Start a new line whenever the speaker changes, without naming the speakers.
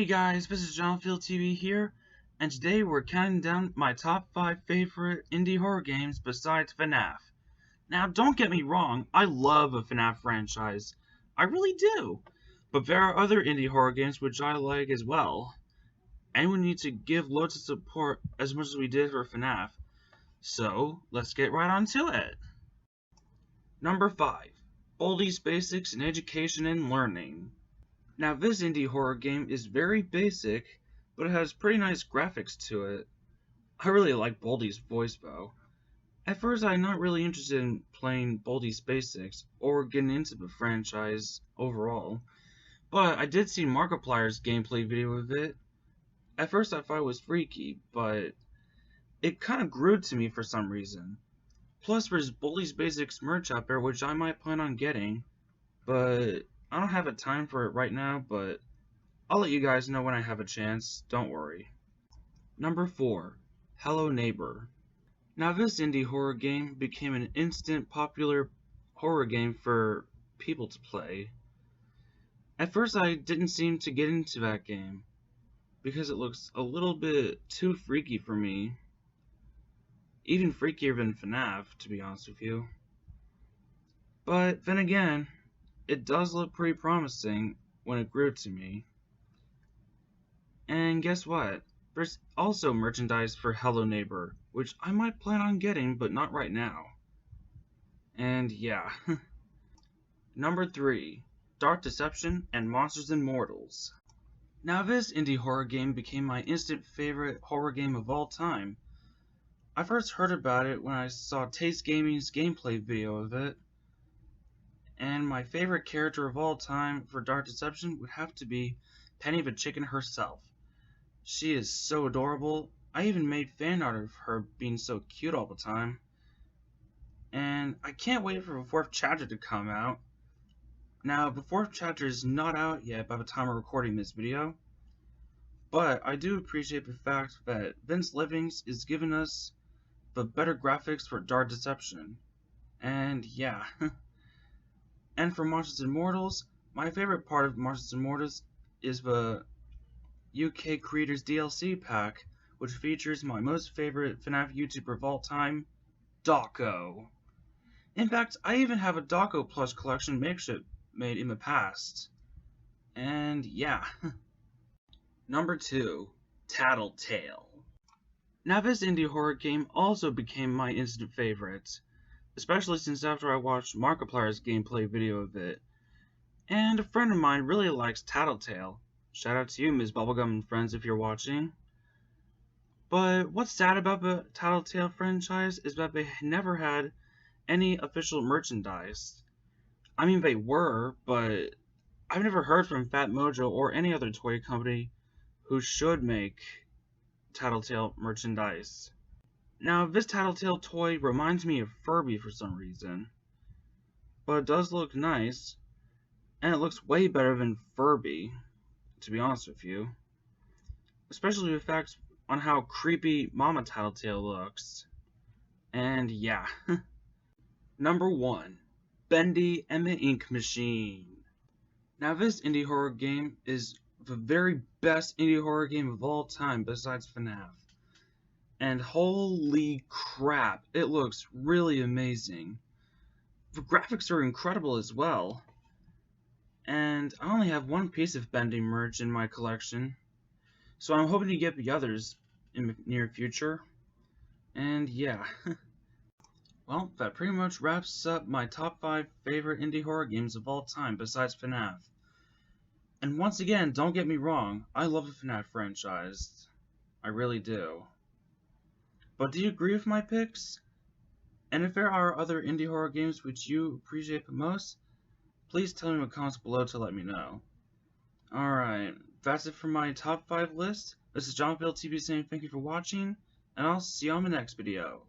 Hey guys, this is JonlukevilleTV here, and today we're counting down my top 5 favorite indie horror games besides FNAF. Now, don't get me wrong, I love a FNAF franchise. I really do. But there are other indie horror games which I like as well. And we need to give loads of support as much as we did for FNAF. So, let's get right on to it. Number 5. Baldis Basics in Education and Learning. Now, this indie horror game is very basic, but it has pretty nice graphics to it. I really like Baldis' voice though. At first, I'm not really interested in playing Baldis Basics or getting into the franchise overall, but I did see Markiplier's gameplay video of it. At first, I thought it was freaky, but it kind of grew to me for some reason. Plus, there's Baldis Basics merch out there, which I might plan on getting, but I don't have a time for it right now, but I'll let you guys know when I have a chance, don't worry. Number 4. Hello Neighbor. Now this indie horror game became an instant popular horror game for people to play. At first I didn't seem to get into that game, because it looks a little bit too freaky for me. Even freakier than FNAF, to be honest with you. But then again, it does look pretty promising when it grew to me. And guess what? There's also merchandise for Hello Neighbor, which I might plan on getting, but not right now. And yeah. Number 3. Dark Deception and Monsters and Mortals. Now this indie horror game became my instant favorite horror game of all time. I first heard about it when I saw Taste Gaming's gameplay video of it. And my favorite character of all time for Dark Deception would have to be Penny the Chicken herself. She is so adorable. I even made fan art of her being so cute all the time. And I can't wait for the 4th chapter to come out. Now, the 4th chapter is not out yet by the time I'm recording this video. But I do appreciate the fact that Vince Livings is giving us the better graphics for Dark Deception. And yeah. And for Monsters and Mortals, my favorite part of Monsters and Mortals is the UK Creators DLC pack, which features my most favorite FNAF YouTuber of all time, Dawko. In fact, I even have a Dawko plush collection makeshift made in the past. And yeah. Number 2. Tattletail. Now this indie horror game also became my instant favorite, especially since after I watched Markiplier's gameplay video of it. And a friend of mine really likes Tattletail. Shout out to you, Ms. Bubblegum and friends, if you're watching. But what's sad about the Tattletail franchise is that they never had any official merchandise. I mean, they were, but I've never heard from Fat Mojo or any other toy company who should make Tattletail merchandise. Now, this Tattletail toy reminds me of Furby for some reason, but it does look nice, and it looks way better than Furby, to be honest with you. Especially the fact on how creepy Mama Tattletail looks. And yeah. Number 1. Bendy the Ink Machine. Now this indie horror game is the very best indie horror game of all time besides FNAF. And holy crap, it looks really amazing. The graphics are incredible as well. And I only have one piece of Bendy merch in my collection, so I'm hoping to get the others in the near future. And yeah. Well, that pretty much wraps up my top 5 favorite indie horror games of all time besides FNAF. And once again, don't get me wrong, I love the FNAF franchise. I really do. But do you agree with my picks? And if there are other indie horror games which you appreciate the most, please tell me in the comments below to let me know. Alright, that's it for my top 5 list. This is JonlukevilleTV saying thank you for watching, and I'll see you on the next video.